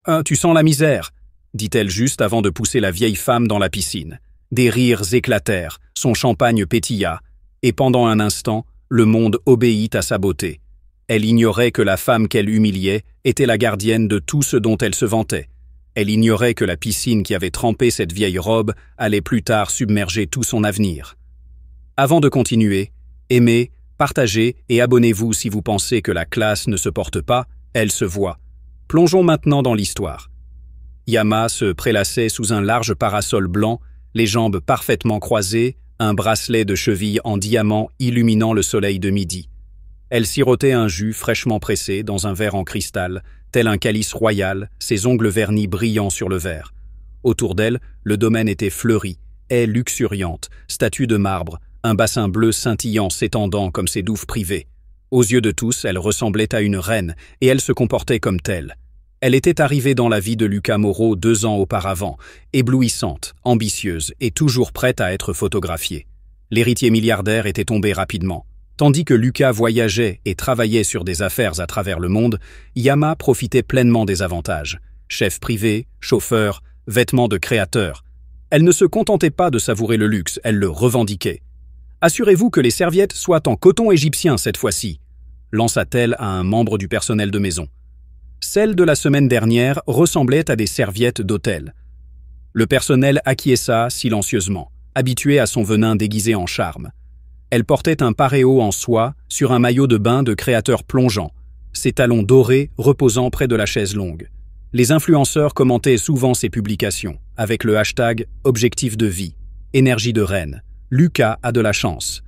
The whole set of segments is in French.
« Tu sens la misère », dit-elle juste avant de pousser la vieille femme dans la piscine. Des rires éclatèrent, son champagne pétilla, et pendant un instant, le monde obéit à sa beauté. Elle ignorait que la femme qu'elle humiliait était la gardienne de tout ce dont elle se vantait. Elle ignorait que la piscine qui avait trempé cette vieille robe allait plus tard submerger tout son avenir. Avant de continuer, aimez, partagez et abonnez-vous si vous pensez que la classe ne se porte pas, elle se voit. Plongeons maintenant dans l'histoire. Yama se prélassait sous un large parasol blanc, les jambes parfaitement croisées, un bracelet de cheville en diamant illuminant le soleil de midi. Elle sirotait un jus fraîchement pressé dans un verre en cristal, tel un calice royal, ses ongles vernis brillant sur le verre. Autour d'elle, le domaine était fleuri, haies luxuriantes, statues de marbre, un bassin bleu scintillant s'étendant comme ses douves privées. Aux yeux de tous, elle ressemblait à une reine, et elle se comportait comme telle. Elle était arrivée dans la vie de Lucas Moreau 2 ans auparavant, éblouissante, ambitieuse et toujours prête à être photographiée. L'héritier milliardaire était tombé rapidement. Tandis que Lucas voyageait et travaillait sur des affaires à travers le monde, Yama profitait pleinement des avantages. Chef privé, chauffeur, vêtements de créateur. Elle ne se contentait pas de savourer le luxe, elle le revendiquait. « Assurez-vous que les serviettes soient en coton égyptien cette fois-ci », lança-t-elle à un membre du personnel de maison. Celles de la semaine dernière ressemblaient à des serviettes d'hôtel. Le personnel acquiesça silencieusement, habitué à son venin déguisé en charme. Elle portait un paréo en soie sur un maillot de bain de créateur plongeant, ses talons dorés reposant près de la chaise longue. Les influenceurs commentaient souvent ses publications, avec le hashtag « Objectif de vie »,« Énergie de reine »,« Lucas a de la chance ».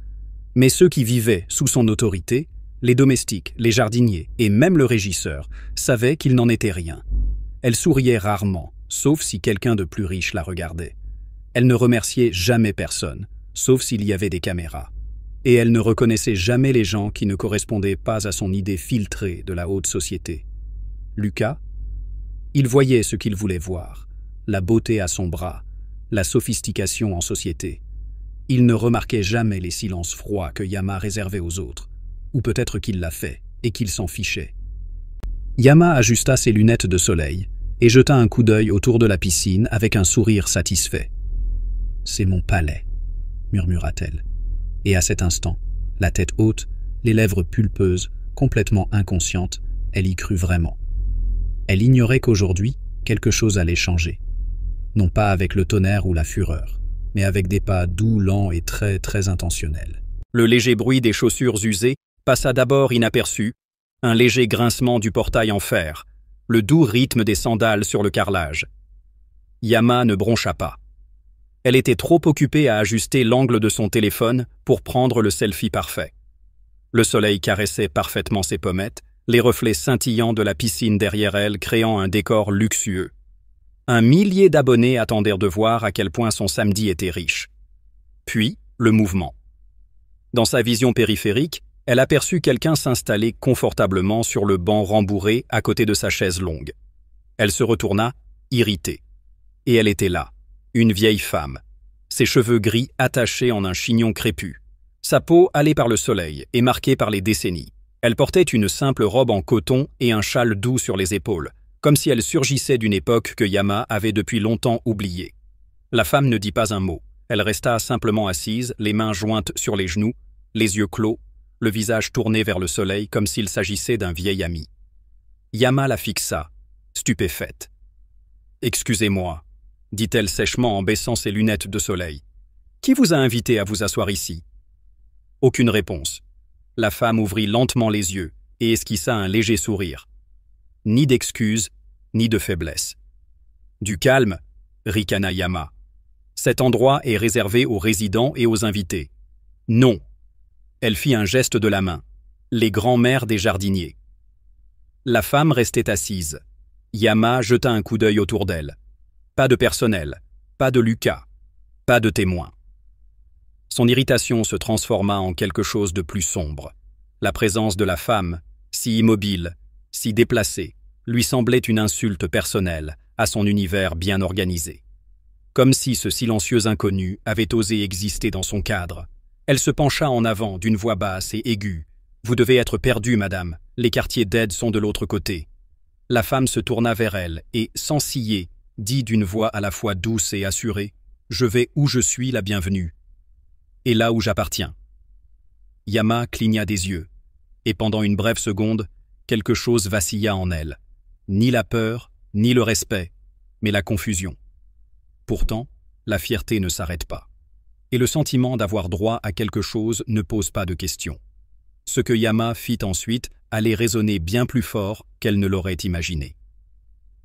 Mais ceux qui vivaient sous son autorité, les domestiques, les jardiniers et même le régisseur, savaient qu'il n'en était rien. Elle souriait rarement, sauf si quelqu'un de plus riche la regardait. Elle ne remerciait jamais personne, sauf s'il y avait des caméras. Et elle ne reconnaissait jamais les gens qui ne correspondaient pas à son idée filtrée de la haute société. Lucas, il voyait ce qu'il voulait voir, la beauté à son bras, la sophistication en société. Il ne remarquait jamais les silences froids que Yama réservait aux autres, ou peut-être qu'il l'a fait et qu'il s'en fichait. Yama ajusta ses lunettes de soleil et jeta un coup d'œil autour de la piscine avec un sourire satisfait. « C'est mon palais », murmura-t-elle. Et à cet instant, la tête haute, les lèvres pulpeuses, complètement inconsciente, elle y crut vraiment. Elle ignorait qu'aujourd'hui, quelque chose allait changer. Non pas avec le tonnerre ou la fureur, mais avec des pas doux, lents et très, très intentionnels. Le léger bruit des chaussures usées passa d'abord inaperçu, un léger grincement du portail en fer, le doux rythme des sandales sur le carrelage. Yama ne broncha pas. Elle était trop occupée à ajuster l'angle de son téléphone pour prendre le selfie parfait. Le soleil caressait parfaitement ses pommettes, les reflets scintillants de la piscine derrière elle créant un décor luxueux. Un millier d'abonnés attendèrent de voir à quel point son samedi était riche. Puis, le mouvement. Dans sa vision périphérique, elle aperçut quelqu'un s'installer confortablement sur le banc rembourré à côté de sa chaise longue. Elle se retourna, irritée. Et elle était là, une vieille femme, ses cheveux gris attachés en un chignon crépu. Sa peau hâlée par le soleil et marquée par les décennies. Elle portait une simple robe en coton et un châle doux sur les épaules, comme si elle surgissait d'une époque que Yama avait depuis longtemps oubliée. La femme ne dit pas un mot. Elle resta simplement assise, les mains jointes sur les genoux, les yeux clos, le visage tourné vers le soleil comme s'il s'agissait d'un vieil ami. Yama la fixa, stupéfaite. « Excusez-moi », dit-elle sèchement en baissant ses lunettes de soleil. « Qui vous a invité à vous asseoir ici ?» Aucune réponse. La femme ouvrit lentement les yeux et esquissa un léger sourire. Ni d'excuses, ni de faiblesse. « Du calme », ricana Yama. « Cet endroit est réservé aux résidents et aux invités. »« Non !» Elle fit un geste de la main. « Les grands-mères des jardiniers. » La femme restait assise. Yama jeta un coup d'œil autour d'elle. Pas de personnel, pas de Lucas, pas de témoins. Son irritation se transforma en quelque chose de plus sombre. La présence de la femme, si immobile, si déplacée, lui semblait une insulte personnelle à son univers bien organisé. Comme si ce silencieux inconnu avait osé exister dans son cadre. Elle se pencha en avant d'une voix basse et aiguë. « Vous devez être perdue, madame. Les quartiers d'aide sont de l'autre côté. » La femme se tourna vers elle et, sans ciller, dit d'une voix à la fois douce et assurée, « Je vais où je suis la bienvenue, et là où j'appartiens. » Yama cligna des yeux, et pendant une brève seconde, quelque chose vacilla en elle. Ni la peur, ni le respect, mais la confusion. Pourtant, la fierté ne s'arrête pas. Et le sentiment d'avoir droit à quelque chose ne pose pas de questions. Ce que Yama fit ensuite allait résonner bien plus fort qu'elle ne l'aurait imaginé.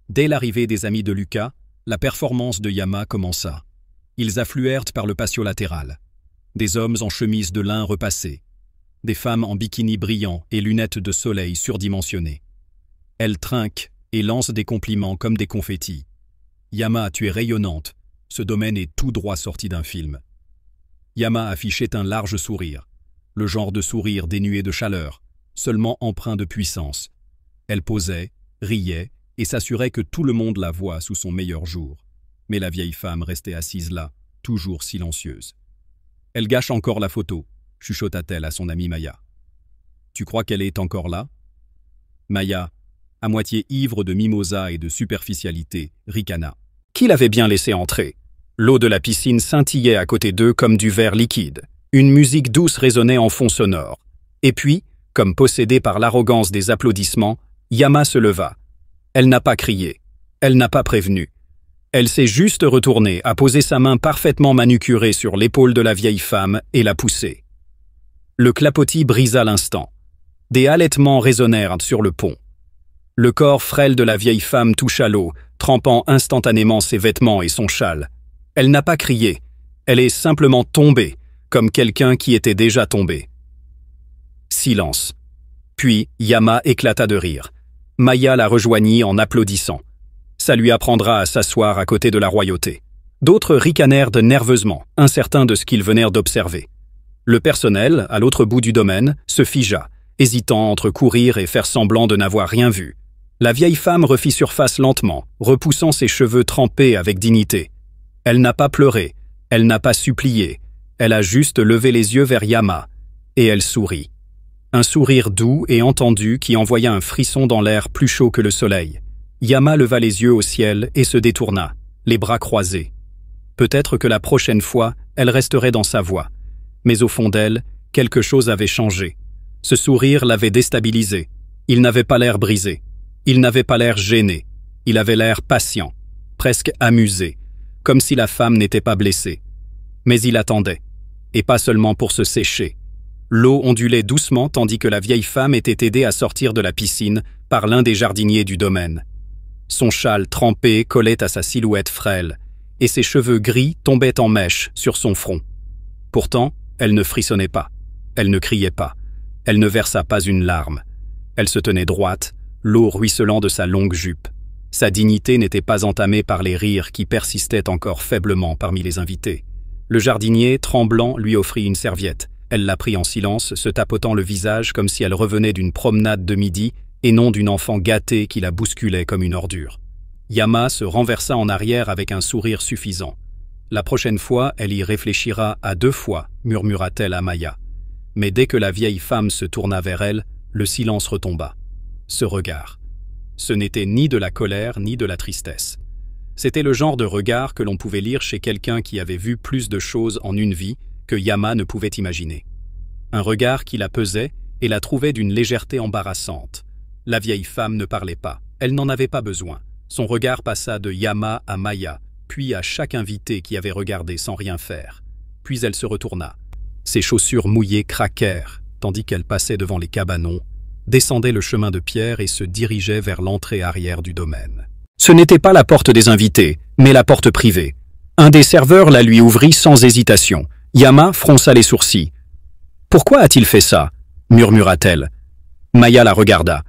Dès l'arrivée des amis de Lucas, la performance de Yama commença. Ils affluèrent par le patio latéral. Des hommes en chemise de lin repassés, des femmes en bikini brillant et lunettes de soleil surdimensionnées. Elle trinque et lance des compliments comme des confettis. « Yama, tu es rayonnante. Ce domaine est tout droit sorti d'un film. » Yama affichait un large sourire, le genre de sourire dénué de chaleur, seulement empreint de puissance. Elle posait, riait et s'assurait que tout le monde la voit sous son meilleur jour. Mais la vieille femme restait assise là, toujours silencieuse. « Elle gâche encore la photo », chuchota-t-elle à son amie Maya. « Tu crois qu'elle est encore là ?» Maya, à moitié ivre de mimosa et de superficialité, ricana. Qui l'avait bien laissé entrer? L'eau de la piscine scintillait à côté d'eux comme du verre liquide. Une musique douce résonnait en fond sonore. Et puis, comme possédée par l'arrogance des applaudissements, Yama se leva. Elle n'a pas crié. Elle n'a pas prévenu. Elle s'est juste retournée, a posé sa main parfaitement manucurée sur l'épaule de la vieille femme et l'a poussée. Le clapotis brisa l'instant. Des halètements résonnèrent sur le pont. Le corps frêle de la vieille femme toucha l'eau, trempant instantanément ses vêtements et son châle. Elle n'a pas crié. Elle est simplement tombée, comme quelqu'un qui était déjà tombé. Silence. Puis Yama éclata de rire. Maya la rejoignit en applaudissant. Ça lui apprendra à s'asseoir à côté de la royauté. D'autres ricanèrent nerveusement, incertains de ce qu'ils venèrent d'observer. Le personnel, à l'autre bout du domaine, se figea, hésitant entre courir et faire semblant de n'avoir rien vu. La vieille femme refit surface lentement, repoussant ses cheveux trempés avec dignité. Elle n'a pas pleuré, elle n'a pas supplié, elle a juste levé les yeux vers Yama, et elle sourit. Un sourire doux et entendu qui envoya un frisson dans l'air plus chaud que le soleil. Yama leva les yeux au ciel et se détourna, les bras croisés. Peut-être que la prochaine fois, elle resterait dans sa voie. Mais au fond d'elle, quelque chose avait changé. Ce sourire l'avait déstabilisé. Il n'avait pas l'air brisé. Il n'avait pas l'air gêné. Il avait l'air patient, presque amusé, comme si la femme n'était pas blessée. Mais il attendait, et pas seulement pour se sécher. L'eau ondulait doucement tandis que la vieille femme était aidée à sortir de la piscine par l'un des jardiniers du domaine. Son châle trempé collait à sa silhouette frêle, et ses cheveux gris tombaient en mèches sur son front. Pourtant, elle ne frissonnait pas, elle ne criait pas, elle ne versa pas une larme. Elle se tenait droite, l'eau ruisselant de sa longue jupe. Sa dignité n'était pas entamée par les rires qui persistaient encore faiblement parmi les invités. Le jardinier, tremblant, lui offrit une serviette. Elle la prit en silence, se tapotant le visage comme si elle revenait d'une promenade de midi et non d'une enfant gâtée qui la bousculait comme une ordure. Yama se renversa en arrière avec un sourire suffisant. La prochaine fois, elle y réfléchira à 2 fois, murmura-t-elle à Maya. Mais dès que la vieille femme se tourna vers elle, le silence retomba. Ce regard. Ce n'était ni de la colère ni de la tristesse. C'était le genre de regard que l'on pouvait lire chez quelqu'un qui avait vu plus de choses en une vie que Yama ne pouvait imaginer. Un regard qui la pesait et la trouvait d'une légèreté embarrassante. La vieille femme ne parlait pas, elle n'en avait pas besoin. Son regard passa de Yama à Maya, puis à chaque invité qui avait regardé sans rien faire. Puis elle se retourna. Ses chaussures mouillées craquèrent, tandis qu'elle passait devant les cabanons, descendait le chemin de pierre et se dirigeait vers l'entrée arrière du domaine. Ce n'était pas la porte des invités, mais la porte privée. Un des serveurs la lui ouvrit sans hésitation. Yama fronça les sourcils. « Pourquoi a-t-il fait ça ?» murmura-t-elle. Maya la regarda.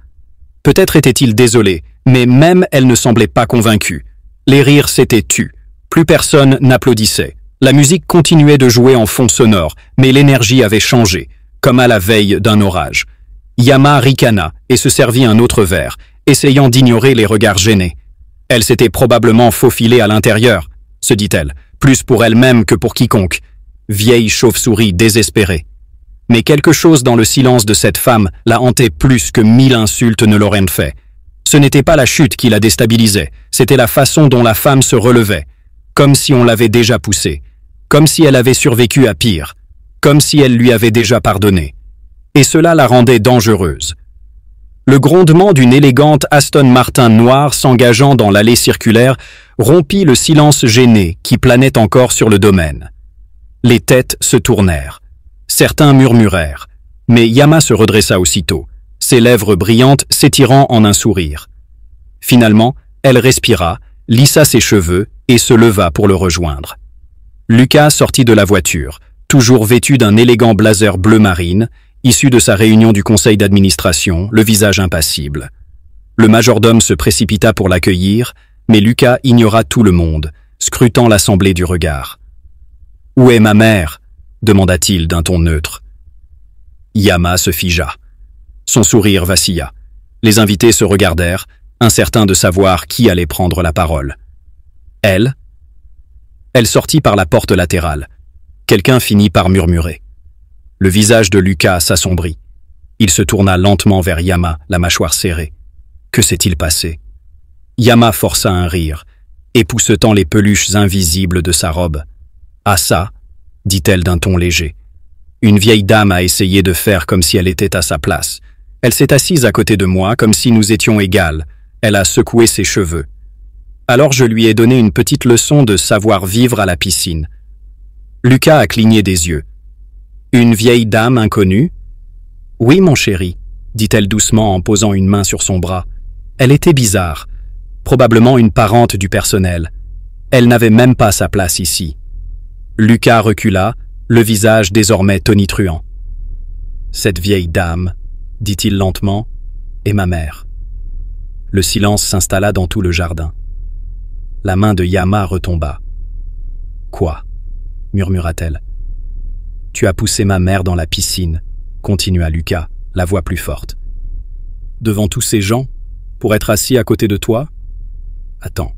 Peut-être était-il désolé, mais même elle ne semblait pas convaincue. Les rires s'étaient tus. Plus personne n'applaudissait. La musique continuait de jouer en fond sonore, mais l'énergie avait changé, comme à la veille d'un orage. Yama ricana et se servit un autre verre, essayant d'ignorer les regards gênés. Elle s'était probablement faufilée à l'intérieur, se dit-elle, plus pour elle-même que pour quiconque. Vieille chauve-souris désespérée. Mais quelque chose dans le silence de cette femme la hantait plus que 1000 insultes ne l'auraient fait. Ce n'était pas la chute qui la déstabilisait, c'était la façon dont la femme se relevait, comme si on l'avait déjà poussée, comme si elle avait survécu à pire, comme si elle lui avait déjà pardonné. Et cela la rendait dangereuse. Le grondement d'une élégante Aston Martin noire s'engageant dans l'allée circulaire rompit le silence gêné qui planait encore sur le domaine. Les têtes se tournèrent. Certains murmurèrent, mais Yama se redressa aussitôt, ses lèvres brillantes s'étirant en un sourire. Finalement, elle respira, lissa ses cheveux et se leva pour le rejoindre. Lucas sortit de la voiture, toujours vêtu d'un élégant blazer bleu marine, issu de sa réunion du conseil d'administration, le visage impassible. Le majordome se précipita pour l'accueillir, mais Lucas ignora tout le monde, scrutant l'assemblée du regard. « Où est ma mère ?» demanda-t-il d'un ton neutre. Yama se figea. Son sourire vacilla. Les invités se regardèrent, incertains de savoir qui allait prendre la parole. Elle sortit par la porte latérale. Quelqu'un finit par murmurer. Le visage de Lucas s'assombrit. Il se tourna lentement vers Yama, la mâchoire serrée. Que s'est-il passé? Yama força un rire, époussetant les peluches invisibles de sa robe. « Ah ça !» dit-elle d'un ton léger. Une vieille dame a essayé de faire comme si elle était à sa place. Elle s'est assise à côté de moi comme si nous étions égales. Elle a secoué ses cheveux. Alors je lui ai donné une petite leçon de savoir-vivre à la piscine. Lucas a cligné des yeux. « Une vieille dame inconnue ?»« Oui, mon chéri, » dit-elle doucement en posant une main sur son bras. Elle était bizarre, probablement une parente du personnel. Elle n'avait même pas sa place ici. Lucas recula, le visage désormais tonitruant. « Cette vieille dame, » dit-il lentement, « est ma mère. » Le silence s'installa dans tout le jardin. La main de Yama retomba. « Quoi ?» murmura-t-elle. « Tu as poussé ma mère dans la piscine, » continua Lucas, la voix plus forte. « Devant tous ces gens, pour être assis à côté de toi ? Attends,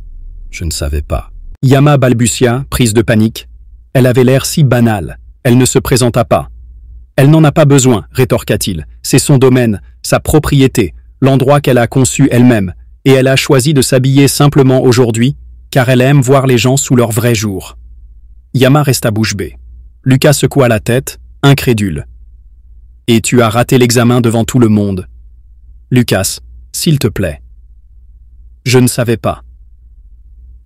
je ne savais pas. » Yama balbutia, prise de panique. Elle avait l'air si banale, elle ne se présenta pas. « Elle n'en a pas besoin, » rétorqua-t-il. « C'est son domaine, sa propriété, l'endroit qu'elle a conçu elle-même, et elle a choisi de s'habiller simplement aujourd'hui, car elle aime voir les gens sous leur vrai jour. » Yama resta bouche bée. Lucas secoua la tête, incrédule. « Et tu as raté l'examen devant tout le monde. »« Lucas, s'il te plaît. »« Je ne savais pas. »«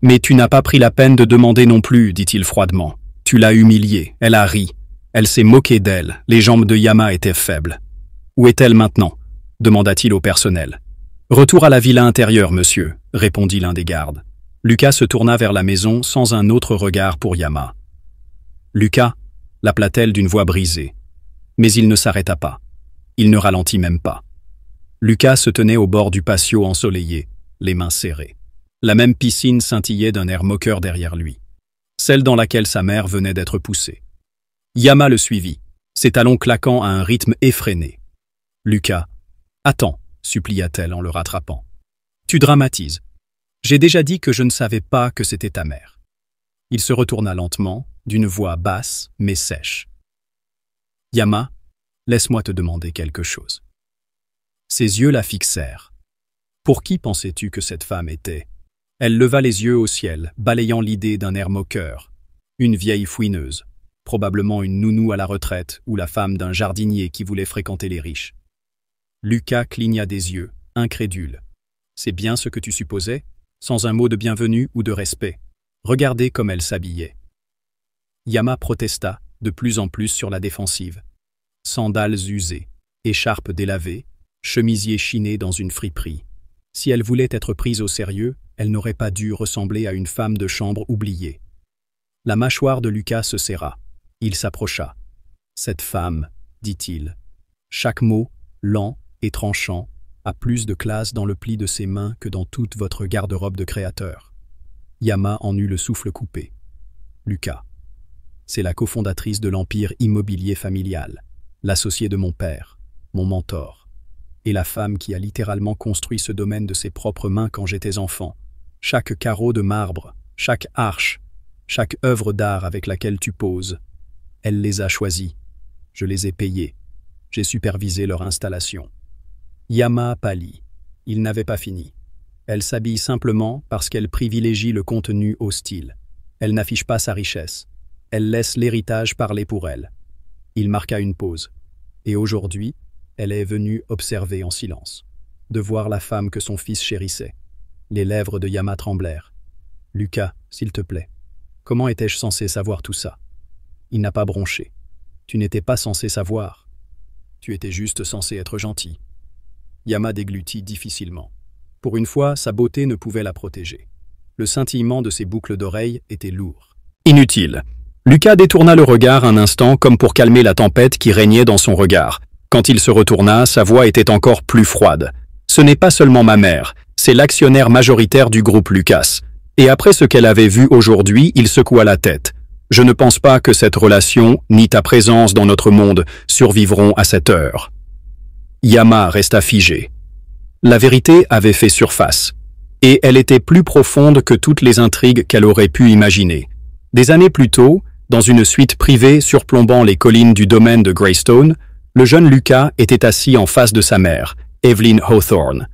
Mais tu n'as pas pris la peine de demander non plus, » dit-il froidement. « Tu l'as humiliée, elle a ri. Elle s'est moquée d'elle, les jambes de Yama étaient faibles. »« Où est-elle maintenant ?» demanda-t-il au personnel. « Retour à la villa intérieure, monsieur, » répondit l'un des gardes. Lucas se tourna vers la maison sans un autre regard pour Yama. « Lucas » l'appela-t-elle d'une voix brisée. Mais il ne s'arrêta pas. Il ne ralentit même pas. Lucas se tenait au bord du patio ensoleillé, les mains serrées. La même piscine scintillait d'un air moqueur derrière lui, celle dans laquelle sa mère venait d'être poussée. Yama le suivit, ses talons claquant à un rythme effréné. « Lucas, attends » supplia-t-elle en le rattrapant. « Tu dramatises. J'ai déjà dit que je ne savais pas que c'était ta mère. » Il se retourna lentement, d'une voix basse mais sèche. « Yama, laisse-moi te demander quelque chose. » Ses yeux la fixèrent. « Pour qui pensais-tu que cette femme était ?» Elle leva les yeux au ciel, balayant l'idée d'un air moqueur. Une vieille fouineuse, probablement une nounou à la retraite ou la femme d'un jardinier qui voulait fréquenter les riches. Lucas cligna des yeux, incrédule. « C'est bien ce que tu supposais, sans un mot de bienvenue ou de respect. Regardez comme elle s'habillait. » Yama protesta, de plus en plus sur la défensive. Sandales usées, écharpe délavée, chemisier chiné dans une friperie. Si elle voulait être prise au sérieux, elle n'aurait pas dû ressembler à une femme de chambre oubliée. La mâchoire de Lucas se serra. Il s'approcha. « Cette femme, » dit-il. Chaque mot, lent et tranchant, a plus de classe dans le pli de ses mains que dans toute votre garde-robe de créateur. Yama en eut le souffle coupé. Lucas. C'est la cofondatrice de l'empire immobilier familial, l'associée de mon père, mon mentor, et la femme qui a littéralement construit ce domaine de ses propres mains quand j'étais enfant. Chaque carreau de marbre, chaque arche, chaque œuvre d'art avec laquelle tu poses, elle les a choisis. Je les ai payés. J'ai supervisé leur installation. Yama pâlit. Il n'avait pas fini. Elle s'habille simplement parce qu'elle privilégie le contenu hostile. Elle n'affiche pas sa richesse. Elle laisse l'héritage parler pour elle. Il marqua une pause. Et aujourd'hui, elle est venue observer en silence, de voir la femme que son fils chérissait. Les lèvres de Yama tremblèrent. « Lucas, s'il te plaît, comment étais-je censé savoir tout ça ?» Il n'a pas bronché. « Tu n'étais pas censé savoir. Tu étais juste censé être gentil. » Yama déglutit difficilement. Pour une fois, sa beauté ne pouvait la protéger. Le scintillement de ses boucles d'oreilles était lourd. Inutile. Lucas détourna le regard un instant comme pour calmer la tempête qui régnait dans son regard. Quand il se retourna, sa voix était encore plus froide. « Ce n'est pas seulement ma mère, c'est l'actionnaire majoritaire du groupe Lucas. Et après ce qu'elle avait vu aujourd'hui, il secoua la tête. Je ne pense pas que cette relation, ni ta présence dans notre monde, survivront à cette heure. » Yama resta figé. La vérité avait fait surface. Et elle était plus profonde que toutes les intrigues qu'elle aurait pu imaginer. Des années plus tôt, dans une suite privée surplombant les collines du domaine de Greystone, le jeune Lucas était assis en face de sa mère, Evelyn Hawthorne.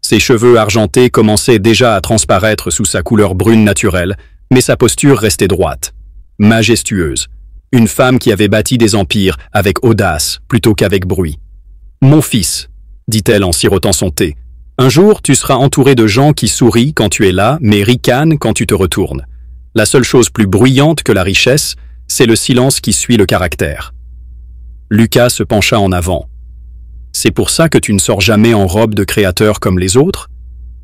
Ses cheveux argentés commençaient déjà à transparaître sous sa couleur brune naturelle, mais sa posture restait droite, majestueuse. Une femme qui avait bâti des empires avec audace plutôt qu'avec bruit. « Mon fils », dit-elle en sirotant son thé, « un jour tu seras entouré de gens qui sourient quand tu es là, mais ricanent quand tu te retournes. La seule chose plus bruyante que la richesse, c'est le silence qui suit le caractère. » Lucas se pencha en avant. « C'est pour ça que tu ne sors jamais en robe de créateur comme les autres ?»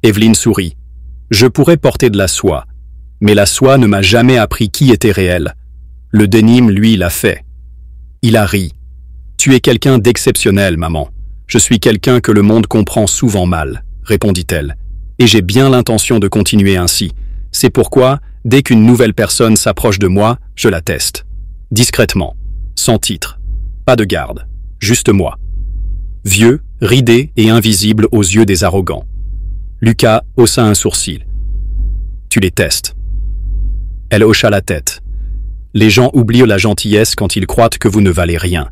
Evelyn sourit. « Je pourrais porter de la soie, mais la soie ne m'a jamais appris qui était réel. Le dénime, lui, l'a fait. » Il a ri. « Tu es quelqu'un d'exceptionnel, maman. Je suis quelqu'un que le monde comprend souvent mal, » répondit-elle. « Et j'ai bien l'intention de continuer ainsi. C'est pourquoi, dès qu'une nouvelle personne s'approche de moi, je la teste. Discrètement, sans titre. Pas de garde, juste moi. Vieux, ridé et invisible aux yeux des arrogants. » Lucas haussa un sourcil. « Tu les testes. » Elle hocha la tête. « Les gens oublient la gentillesse quand ils croient que vous ne valez rien.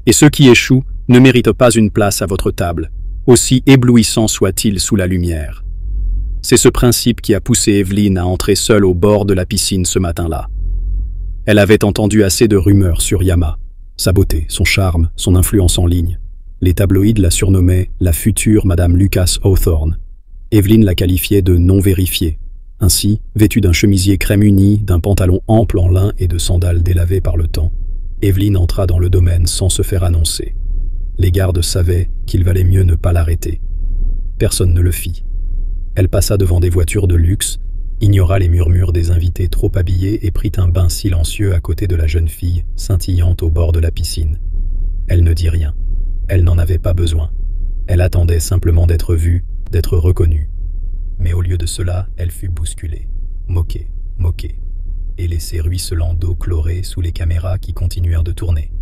Et ceux qui échouent ne méritent pas une place à votre table, aussi éblouissant soit-il sous la lumière. » C'est ce principe qui a poussé Evelyn à entrer seule au bord de la piscine ce matin-là. Elle avait entendu assez de rumeurs sur Yama. Sa beauté, son charme, son influence en ligne. Les tabloïds la surnommaient la future Madame Lucas Hawthorne. Evelyn la qualifiait de non vérifiée. Ainsi, vêtue d'un chemisier crème uni, d'un pantalon ample en lin et de sandales délavées par le temps, Evelyn entra dans le domaine sans se faire annoncer. Les gardes savaient qu'il valait mieux ne pas l'arrêter. Personne ne le fit. Elle passa devant des voitures de luxe, ignora les murmures des invités trop habillés et prit un bain silencieux à côté de la jeune fille, scintillante au bord de la piscine. Elle ne dit rien. Elle n'en avait pas besoin. Elle attendait simplement d'être vue, d'être reconnue. Mais au lieu de cela, elle fut bousculée, moquée, et laissée ruisselant d'eau chlorée sous les caméras qui continuèrent de tourner.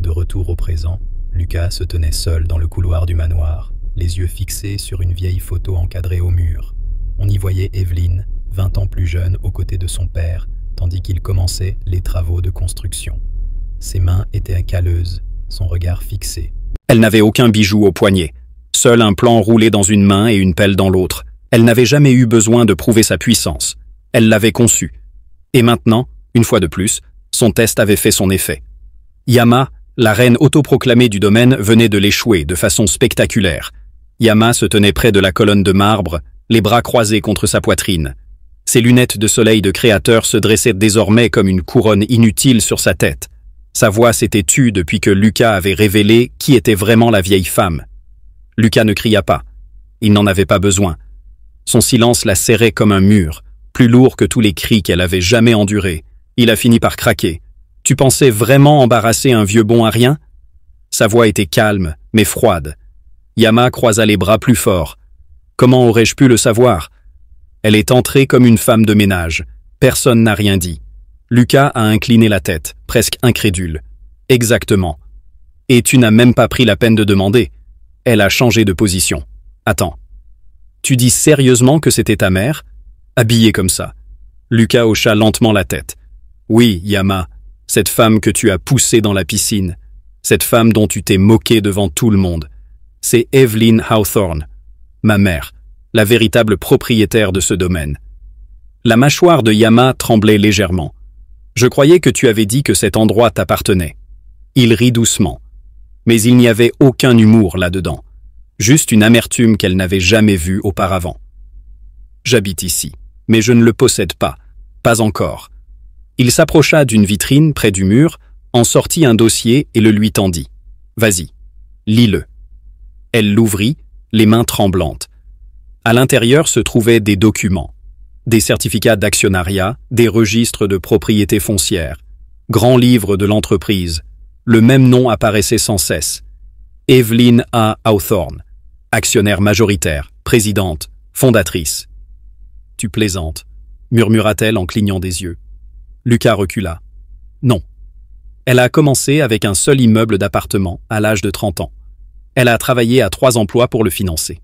De retour au présent, Lucas se tenait seul dans le couloir du manoir, les yeux fixés sur une vieille photo encadrée au mur. On y voyait Evelyn, 20 ans plus jeune, aux côtés de son père, tandis qu'il commençait les travaux de construction. Ses mains étaient calleuses, son regard fixé. Elle n'avait aucun bijou au poignet, seul un plan roulé dans une main et une pelle dans l'autre. Elle n'avait jamais eu besoin de prouver sa puissance. Elle l'avait conçu. Et maintenant, une fois de plus, son test avait fait son effet. Yama, la reine autoproclamée du domaine, venait de l'échouer de façon spectaculaire. Yama se tenait près de la colonne de marbre, les bras croisés contre sa poitrine. Ses lunettes de soleil de créateur se dressaient désormais comme une couronne inutile sur sa tête. Sa voix s'était tue depuis que Lucas avait révélé qui était vraiment la vieille femme. Lucas ne cria pas. Il n'en avait pas besoin. Son silence la serrait comme un mur, plus lourd que tous les cris qu'elle avait jamais endurés. Il a fini par craquer. « Tu pensais vraiment embarrasser un vieux bon à rien ?» Sa voix était calme, mais froide. Yama croisa les bras plus fort. « Comment aurais-je pu le savoir ?» Elle est entrée comme une femme de ménage. Personne n'a rien dit. Lucas a incliné la tête, presque incrédule. « Exactement. Et tu n'as même pas pris la peine de demander. » Elle a changé de position. « Attends. Tu dis sérieusement que c'était ta mère ? Habillée comme ça. » Lucas hocha lentement la tête. « Oui, Yama, cette femme que tu as poussée dans la piscine, cette femme dont tu t'es moqué devant tout le monde. C'est Evelyn Hawthorne. ma mère, la véritable propriétaire de ce domaine. La mâchoire de Yama tremblait légèrement. Je croyais que tu avais dit que cet endroit t'appartenait. Il rit doucement. Mais il n'y avait aucun humour là-dedans. Juste une amertume qu'elle n'avait jamais vue auparavant. J'habite ici, mais je ne le possède pas. Pas encore. Il s'approcha d'une vitrine près du mur, en sortit un dossier et le lui tendit. Vas-y, lis-le. Elle l'ouvrit, les mains tremblantes. À l'intérieur se trouvaient des documents. Des certificats d'actionnariat, des registres de propriété foncière, grand livre de l'entreprise. Le même nom apparaissait sans cesse. Evelyn A. Hawthorne, actionnaire majoritaire, présidente, fondatrice. Tu plaisantes, murmura-t-elle en clignant des yeux. Lucas recula. Non. Elle a commencé avec un seul immeuble d'appartement à l'âge de 30 ans. Elle a travaillé à 3 emplois pour le financer.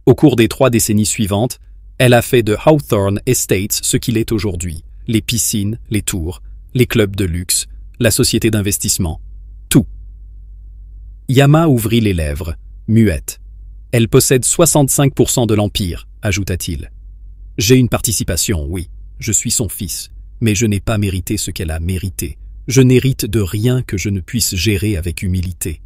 Au cours des 3 décennies suivantes, elle a fait de Hawthorne Estates ce qu'il est aujourd'hui. Les piscines, les tours, les clubs de luxe, la société d'investissement. Tout. Yama ouvrit les lèvres, muette. Elle possède 65% de l'empire, ajouta-t-il. J'ai une participation, oui. Je suis son fils. Mais je n'ai pas mérité ce qu'elle a mérité. Je n'hérite de rien que je ne puisse gérer avec humilité.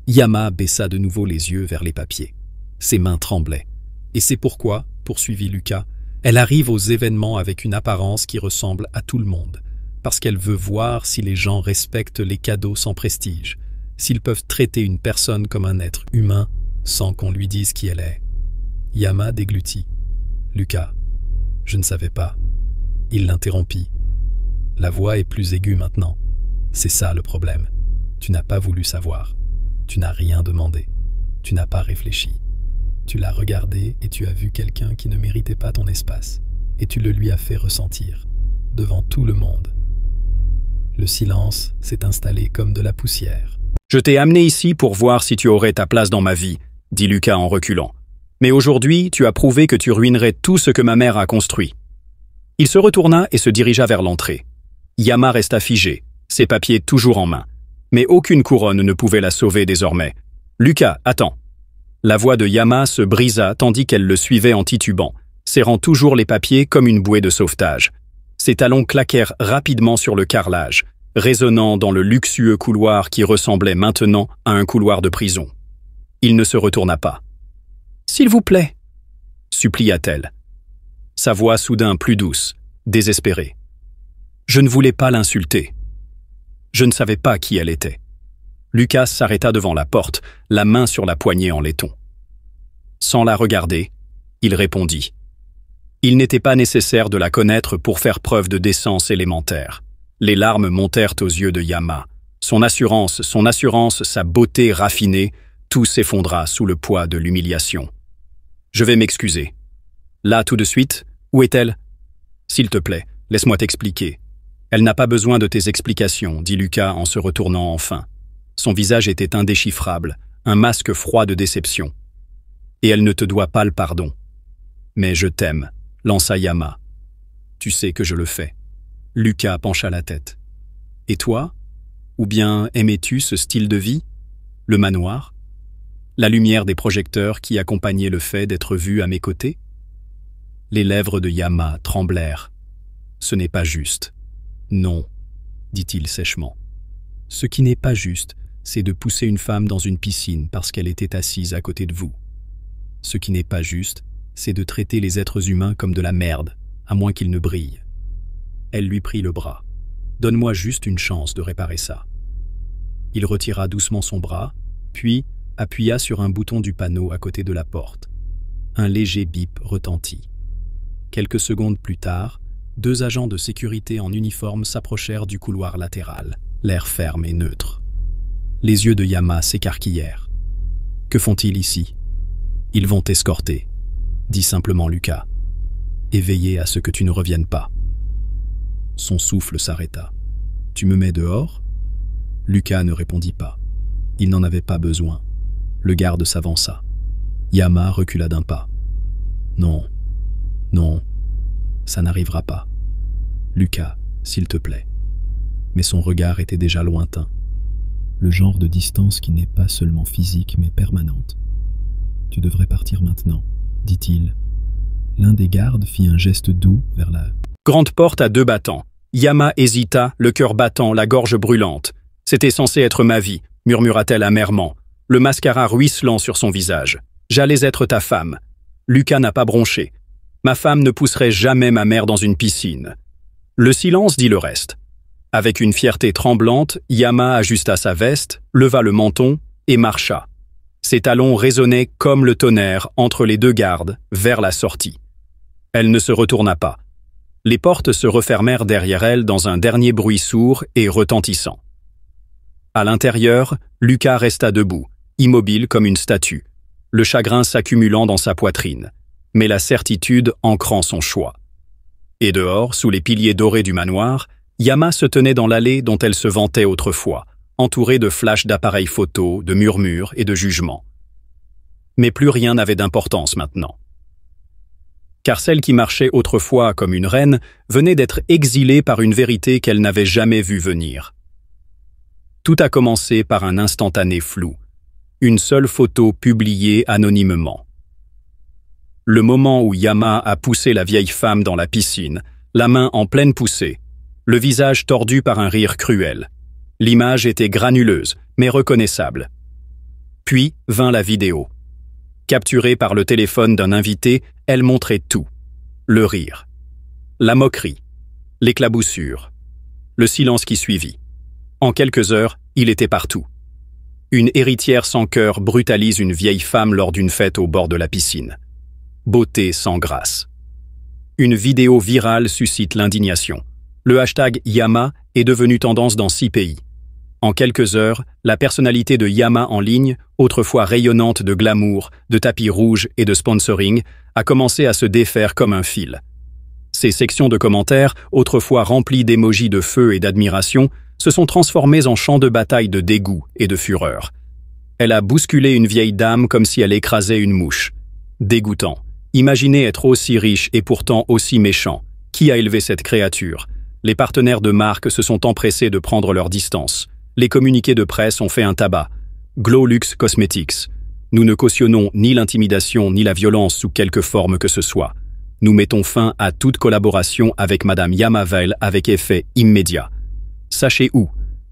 Yama baissa de nouveau les yeux vers les papiers. Ses mains tremblaient. Et c'est pourquoi, poursuivit Lucas, elle arrive aux événements avec une apparence qui ressemble à tout le monde, parce qu'elle veut voir si les gens respectent les cadeaux sans prestige, s'ils peuvent traiter une personne comme un être humain sans qu'on lui dise qui elle est. Yama déglutit. Lucas, je ne savais pas. Il l'interrompit. La voix est plus aiguë maintenant. C'est ça le problème. Tu n'as pas voulu savoir. Tu n'as rien demandé. Tu n'as pas réfléchi. Tu l'as regardé et tu as vu quelqu'un qui ne méritait pas ton espace. Et tu le lui as fait ressentir, devant tout le monde. Le silence s'est installé comme de la poussière. Je t'ai amené ici pour voir si tu aurais ta place dans ma vie, dit Lucas en reculant. Mais aujourd'hui, tu as prouvé que tu ruinerais tout ce que ma mère a construit. Il se retourna et se dirigea vers l'entrée. Yama resta figée, ses papiers toujours en main. Mais aucune couronne ne pouvait la sauver désormais. Lucas, attends. La voix de Yama se brisa tandis qu'elle le suivait en titubant, serrant toujours les papiers comme une bouée de sauvetage. Ses talons claquèrent rapidement sur le carrelage, résonnant dans le luxueux couloir qui ressemblait maintenant à un couloir de prison. Il ne se retourna pas. « S'il vous plaît » supplia-t-elle. Sa voix soudain plus douce, désespérée. Je ne voulais pas l'insulter. Je ne savais pas qui elle était. Lucas s'arrêta devant la porte, la main sur la poignée en laiton. Sans la regarder, il répondit. Il n'était pas nécessaire de la connaître pour faire preuve de décence élémentaire. Les larmes montèrent aux yeux de Yama. Son assurance, sa beauté raffinée, tout s'effondra sous le poids de l'humiliation. Je vais m'excuser. Là, tout de suite, où est-elle? S'il te plaît, laisse-moi t'expliquer. Elle n'a pas besoin de tes explications, dit Lucas en se retournant enfin. Son visage était indéchiffrable, un masque froid de déception. Et elle ne te doit pas le pardon. Mais je t'aime, lança Yama. Tu sais que je le fais. Lucas pencha la tête. Et toi? Ou bien aimais-tu ce style de vie? Le manoir? La lumière des projecteurs qui accompagnait le fait d'être vu à mes côtés? Les lèvres de Yama tremblèrent. Ce n'est pas juste. Non, dit-il sèchement. Ce qui n'est pas juste, c'est de pousser une femme dans une piscine parce qu'elle était assise à côté de vous. Ce qui n'est pas juste, c'est de traiter les êtres humains comme de la merde, à moins qu'ils ne brillent. Elle lui prit le bras. Donne-moi juste une chance de réparer ça. Il retira doucement son bras, puis appuya sur un bouton du panneau à côté de la porte. Un léger bip retentit. Quelques secondes plus tard, 2 agents de sécurité en uniforme s'approchèrent du couloir latéral, l'air ferme et neutre. Les yeux de Yama s'écarquillèrent. « Que font-ils ici ?»« Ils vont t'escorter, » dit simplement Lucas. « Et veiller à ce que tu ne reviennes pas. » Son souffle s'arrêta. « Tu me mets dehors ?» Lucas ne répondit pas. Il n'en avait pas besoin. Le garde s'avança. Yama recula d'un pas. « Non, non, ça n'arrivera pas. Lucas, s'il te plaît. » Mais son regard était déjà lointain. Le genre de distance qui n'est pas seulement physique mais permanente. Tu devrais partir maintenant, dit-il. L'un des gardes fit un geste doux vers la grande porte à 2 battants. Yama hésita, le cœur battant, la gorge brûlante. C'était censé être ma vie, murmura-t-elle amèrement, le mascara ruisselant sur son visage. J'allais être ta femme. Lucas n'a pas bronché. Ma femme ne pousserait jamais ma mère dans une piscine. Le silence dit le reste. Avec une fierté tremblante, Yama ajusta sa veste, leva le menton et marcha. Ses talons résonnaient comme le tonnerre entre les 2 gardes, vers la sortie. Elle ne se retourna pas. Les portes se refermèrent derrière elle dans un dernier bruit sourd et retentissant. À l'intérieur, Lucas resta debout, immobile comme une statue, le chagrin s'accumulant dans sa poitrine, mais la certitude ancrant son choix. Et dehors, sous les piliers dorés du manoir, Yama se tenait dans l'allée dont elle se vantait autrefois, entourée de flashs d'appareils photo, de murmures et de jugements. Mais plus rien n'avait d'importance maintenant. Car celle qui marchait autrefois comme une reine venait d'être exilée par une vérité qu'elle n'avait jamais vue venir. Tout a commencé par un instantané flou, une seule photo publiée anonymement. Le moment où Yama a poussé la vieille femme dans la piscine, la main en pleine poussée, le visage tordu par un rire cruel. L'image était granuleuse, mais reconnaissable. Puis vint la vidéo. Capturée par le téléphone d'un invité, elle montrait tout. Le rire, la moquerie, l'éclaboussure, le silence qui suivit. En quelques heures, il était partout. Une héritière sans cœur brutalise une vieille femme lors d'une fête au bord de la piscine. Beauté sans grâce. Une vidéo virale suscite l'indignation. Le hashtag Yama est devenu tendance dans 6 pays. En quelques heures, la personnalité de Yama en ligne, autrefois rayonnante de glamour, de tapis rouge et de sponsoring, a commencé à se défaire comme un fil. Ces sections de commentaires, autrefois remplies d'émojis de feu et d'admiration, se sont transformées en champs de bataille de dégoût et de fureur. Elle a bousculé une vieille dame comme si elle écrasait une mouche. Dégoûtant. Imaginez être aussi riche et pourtant aussi méchant. Qui a élevé cette créature? Les partenaires de marque se sont empressés de prendre leur distance. Les communiqués de presse ont fait un tabac. Glowlux Cosmetics. Nous ne cautionnons ni l'intimidation ni la violence sous quelque forme que ce soit. Nous mettons fin à toute collaboration avec Madame Yama Veil avec effet immédiat. Sachez où,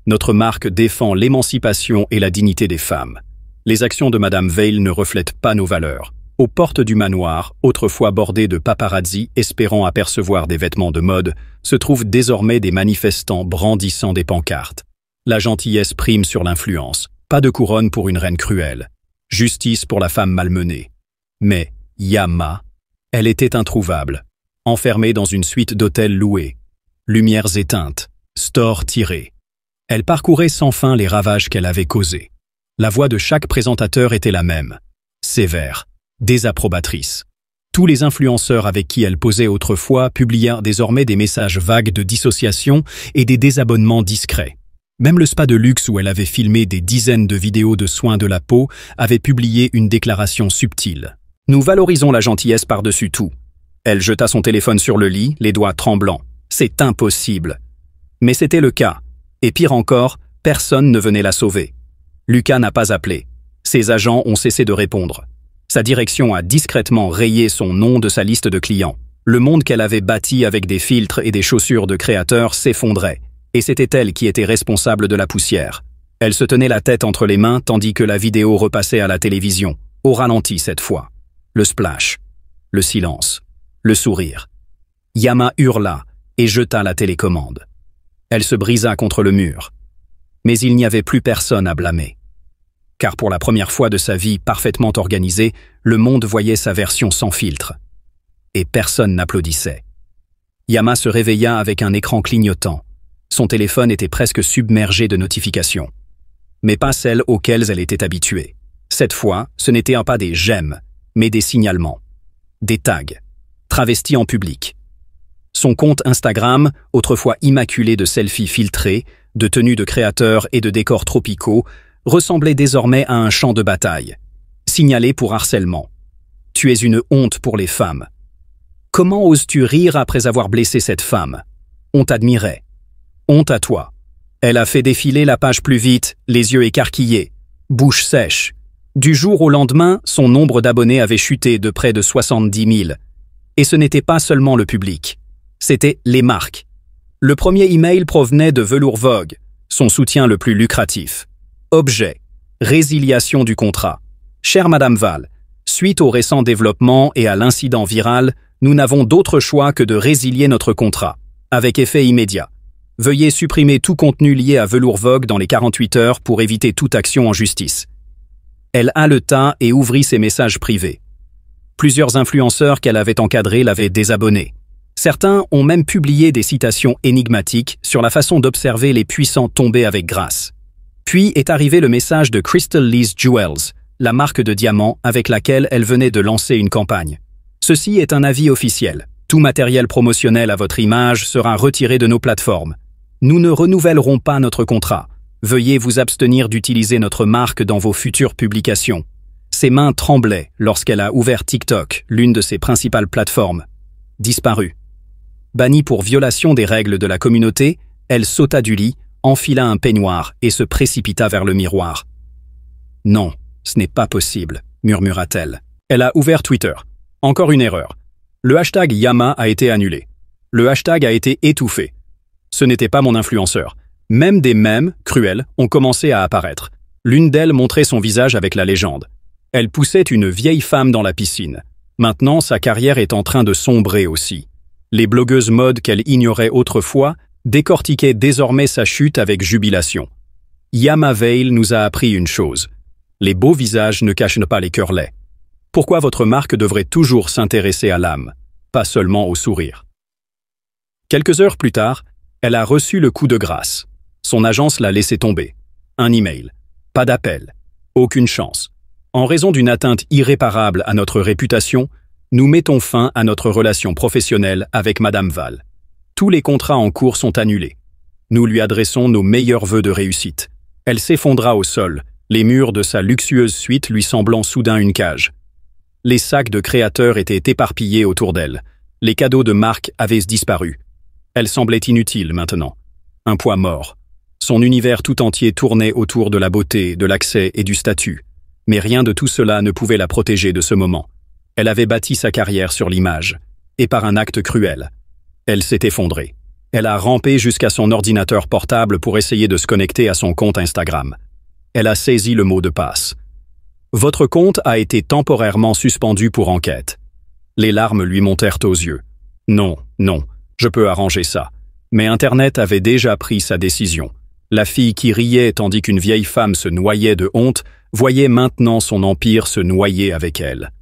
notre marque défend l'émancipation et la dignité des femmes. Les actions de Madame Veil ne reflètent pas nos valeurs. Aux portes du manoir, autrefois bordées de paparazzi espérant apercevoir des vêtements de mode, se trouvent désormais des manifestants brandissant des pancartes. La gentillesse prime sur l'influence. Pas de couronne pour une reine cruelle. Justice pour la femme malmenée. Mais Yama, elle était introuvable. Enfermée dans une suite d'hôtels loués. Lumières éteintes. Stores tirés. Elle parcourait sans fin les ravages qu'elle avait causés. La voix de chaque présentateur était la même. Sévère. Désapprobatrice. Tous les influenceurs avec qui elle posait autrefois publièrent désormais des messages vagues de dissociation et des désabonnements discrets. Même le spa de luxe où elle avait filmé des dizaines de vidéos de soins de la peau avait publié une déclaration subtile. « Nous valorisons la gentillesse par-dessus tout. » Elle jeta son téléphone sur le lit, les doigts tremblants. « C'est impossible. » Mais c'était le cas. Et pire encore, personne ne venait la sauver. Lucas n'a pas appelé. Ses agents ont cessé de répondre. Sa direction a discrètement rayé son nom de sa liste de clients. Le monde qu'elle avait bâti avec des filtres et des chaussures de créateurs s'effondrait. Et c'était elle qui était responsable de la poussière. Elle se tenait la tête entre les mains tandis que la vidéo repassait à la télévision, au ralenti cette fois. Le splash, le silence, le sourire. Yama hurla et jeta la télécommande. Elle se brisa contre le mur. Mais il n'y avait plus personne à blâmer. Car pour la première fois de sa vie parfaitement organisée, le monde voyait sa version sans filtre. Et personne n'applaudissait. Yama se réveilla avec un écran clignotant. Son téléphone était presque submergé de notifications. Mais pas celles auxquelles elle était habituée. Cette fois, ce n'était pas des « j'aime », mais des signalements. Des tags. Travestis en public. Son compte Instagram, autrefois immaculé de selfies filtrés, de tenues de créateurs et de décors tropicaux, ressemblait désormais à un champ de bataille. Signalé pour harcèlement. Tu es une honte pour les femmes. Comment oses-tu rire après avoir blessé cette femme? On t'admirait. Honte à toi. Elle a fait défiler la page plus vite, les yeux écarquillés, bouche sèche. Du jour au lendemain, son nombre d'abonnés avait chuté de près de 70 000. Et ce n'était pas seulement le public, c'était les marques. Le premier email provenait de Velours Vogue, son soutien le plus lucratif. Objet, résiliation du contrat. Chère Madame Val, suite aux récents développements et à l'incident viral, nous n'avons d'autre choix que de résilier notre contrat, avec effet immédiat. Veuillez supprimer tout contenu lié à Velours Vogue dans les 48 heures pour éviter toute action en justice. Elle haleta et ouvrit ses messages privés. Plusieurs influenceurs qu'elle avait encadrés l'avaient désabonnée. Certains ont même publié des citations énigmatiques sur la façon d'observer les puissants tomber avec grâce. Puis est arrivé le message de Crystal Lee's Jewels, la marque de diamants avec laquelle elle venait de lancer une campagne. Ceci est un avis officiel. Tout matériel promotionnel à votre image sera retiré de nos plateformes. Nous ne renouvellerons pas notre contrat. Veuillez vous abstenir d'utiliser notre marque dans vos futures publications. Ses mains tremblaient lorsqu'elle a ouvert TikTok, l'une de ses principales plateformes. Disparue. Bannie pour violation des règles de la communauté, elle sauta du lit, enfila un peignoir et se précipita vers le miroir. « Non, ce n'est pas possible », murmura-t-elle. Elle a ouvert Twitter. Encore une erreur. Le hashtag Yama a été annulé. Le hashtag a été étouffé. Ce n'était pas mon influenceur. Même des mèmes, cruels, ont commencé à apparaître. L'une d'elles montrait son visage avec la légende. Elle poussait une vieille femme dans la piscine. Maintenant, sa carrière est en train de sombrer aussi. Les blogueuses mode qu'elle ignorait autrefois décortiquaient désormais sa chute avec jubilation. Yama Veil nous a appris une chose. Les beaux visages ne cachent pas les cœurs laids. Pourquoi votre marque devrait toujours s'intéresser à l'âme, pas seulement au sourire? Quelques heures plus tard, elle a reçu le coup de grâce. Son agence l'a laissé tomber. Un email. Pas d'appel. Aucune chance. En raison d'une atteinte irréparable à notre réputation, nous mettons fin à notre relation professionnelle avec Madame Val. Tous les contrats en cours sont annulés. Nous lui adressons nos meilleurs vœux de réussite. Elle s'effondra au sol, les murs de sa luxueuse suite lui semblant soudain une cage. Les sacs de créateurs étaient éparpillés autour d'elle. Les cadeaux de marque avaient disparu. Elle semblait inutile maintenant. Un poids mort. Son univers tout entier tournait autour de la beauté, de l'accès et du statut. Mais rien de tout cela ne pouvait la protéger de ce moment. Elle avait bâti sa carrière sur l'image. Et par un acte cruel. Elle s'est effondrée. Elle a rampé jusqu'à son ordinateur portable pour essayer de se connecter à son compte Instagram. Elle a saisi le mot de passe. Votre compte a été temporairement suspendu pour enquête. Les larmes lui montèrent aux yeux. Non, non, je peux arranger ça. Mais Internet avait déjà pris sa décision. La fille qui riait tandis qu'une vieille femme se noyait de honte voyait maintenant son empire se noyer avec elle.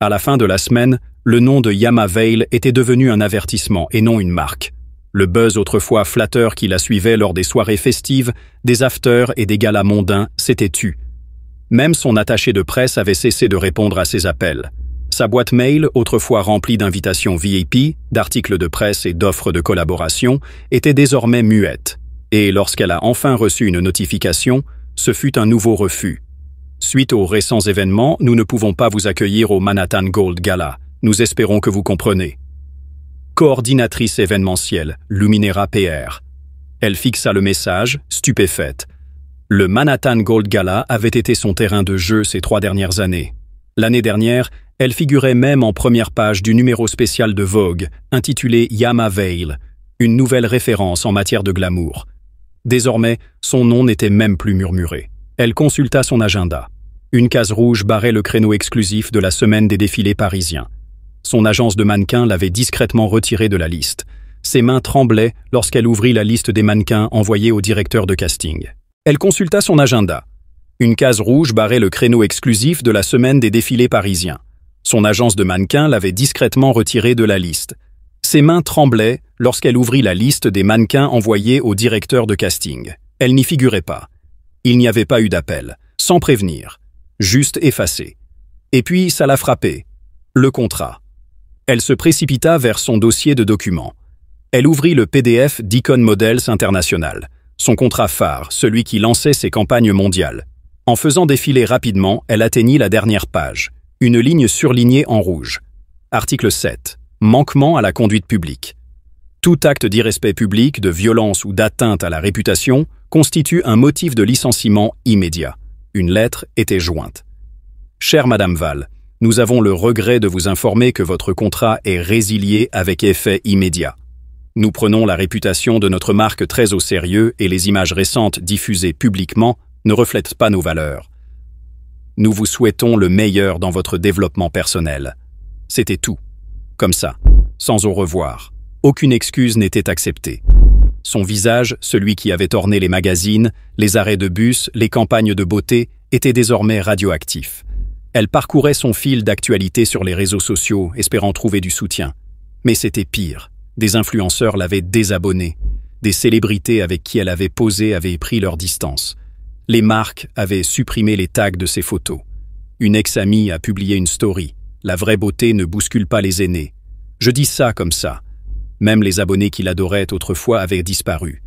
À la fin de la semaine, le nom de Yama Veil était devenu un avertissement et non une marque. Le buzz autrefois flatteur qui la suivait lors des soirées festives, des afters et des galas mondains s'était tu. Même son attaché de presse avait cessé de répondre à ses appels. Sa boîte mail, autrefois remplie d'invitations VIP, d'articles de presse et d'offres de collaboration, était désormais muette. Et lorsqu'elle a enfin reçu une notification, ce fut un nouveau refus. Suite aux récents événements, nous ne pouvons pas vous accueillir au Manhattan Gold Gala. Nous espérons que vous comprenez. Coordinatrice événementielle, Luminera PR. Elle fixa le message, stupéfaite. Le Manhattan Gold Gala avait été son terrain de jeu ces 3 dernières années. L'année dernière, elle figurait même en première page du numéro spécial de Vogue, intitulé Yama Veil, une nouvelle référence en matière de glamour. Désormais, son nom n'était même plus murmuré. Elle consulta son agenda. Une case rouge barrait le créneau exclusif de la semaine des défilés parisiens. Son agence de mannequins l'avait discrètement retiré de la liste. Ses mains tremblaient lorsqu'elle ouvrit la liste des mannequins envoyés au directeur de casting. Elle consulta son agenda. Une case rouge barrait le créneau exclusif de la semaine des défilés parisiens. Son agence de mannequins l'avait discrètement retiré de la liste. Ses mains tremblaient lorsqu'elle ouvrit la liste des mannequins envoyés au directeur de casting. Elle n'y figurait pas. Il n'y avait pas eu d'appel, sans prévenir, juste effacé. Et puis ça l'a frappé. Le contrat. Elle se précipita vers son dossier de documents. Elle ouvrit le PDF d'Icon Models International, son contrat phare, celui qui lançait ses campagnes mondiales. En faisant défiler rapidement, elle atteignit la dernière page, une ligne surlignée en rouge. Article 7. Manquement à la conduite publique. Tout acte d'irrespect public, de violence ou d'atteinte à la réputation constitue un motif de licenciement immédiat. Une lettre était jointe. Chère Madame Val, nous avons le regret de vous informer que votre contrat est résilié avec effet immédiat. Nous prenons la réputation de notre marque très au sérieux et les images récentes diffusées publiquement ne reflètent pas nos valeurs. Nous vous souhaitons le meilleur dans votre développement personnel. C'était tout. Comme ça, sans au revoir. Aucune excuse n'était acceptée. Son visage, celui qui avait orné les magazines, les arrêts de bus, les campagnes de beauté, était désormais radioactif. Elle parcourait son fil d'actualité sur les réseaux sociaux, espérant trouver du soutien. Mais c'était pire. Des influenceurs l'avaient désabonnée. Des célébrités avec qui elle avait posé avaient pris leur distance. Les marques avaient supprimé les tags de ses photos. Une ex-amie a publié une story. La vraie beauté ne bouscule pas les aînés. Je dis ça comme ça. Même les abonnés qui l'adoraient autrefois avaient disparu.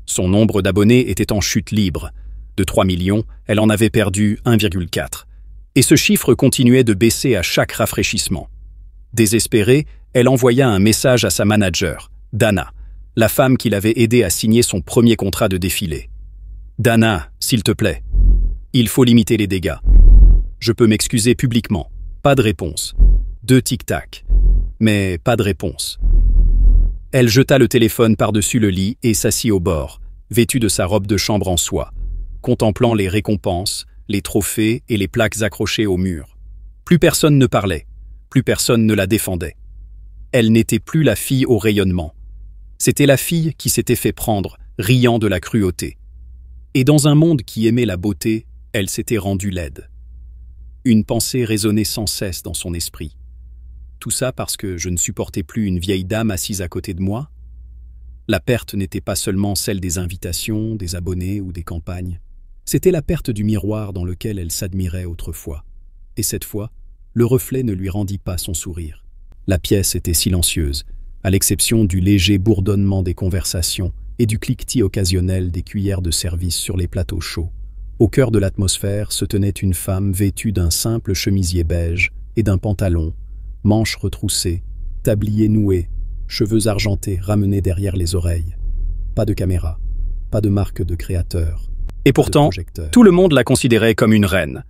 Son nombre d'abonnés était en chute libre. De 3 millions, elle en avait perdu 1,4. Et ce chiffre continuait de baisser à chaque rafraîchissement. Désespérée, elle envoya un message à sa manager, Dana, la femme qui l'avait aidée à signer son premier contrat de défilé. « Dana, s'il te plaît, il faut limiter les dégâts. Je peux m'excuser publiquement. Pas de réponse. 2 tic-tac. Mais pas de réponse. » Elle jeta le téléphone par-dessus le lit et s'assit au bord, vêtue de sa robe de chambre en soie, contemplant les récompenses, les trophées et les plaques accrochées au mur. Plus personne ne parlait, plus personne ne la défendait. Elle n'était plus la fille au rayonnement. C'était la fille qui s'était fait prendre, riant de la cruauté. Et dans un monde qui aimait la beauté, elle s'était rendue laide. Une pensée résonnait sans cesse dans son esprit. Tout ça parce que je ne supportais plus une vieille dame assise à côté de moi? La perte n'était pas seulement celle des invitations, des abonnés ou des campagnes. C'était la perte du miroir dans lequel elle s'admirait autrefois. Et cette fois, le reflet ne lui rendit pas son sourire. La pièce était silencieuse, à l'exception du léger bourdonnement des conversations et du cliquetis occasionnel des cuillères de service sur les plateaux chauds. Au cœur de l'atmosphère se tenait une femme vêtue d'un simple chemisier beige et d'un pantalon, manches retroussées, tablier noué, cheveux argentés ramenés derrière les oreilles. Pas de caméra, pas de marque de créateur. Et pourtant, tout le monde la considérait comme une reine.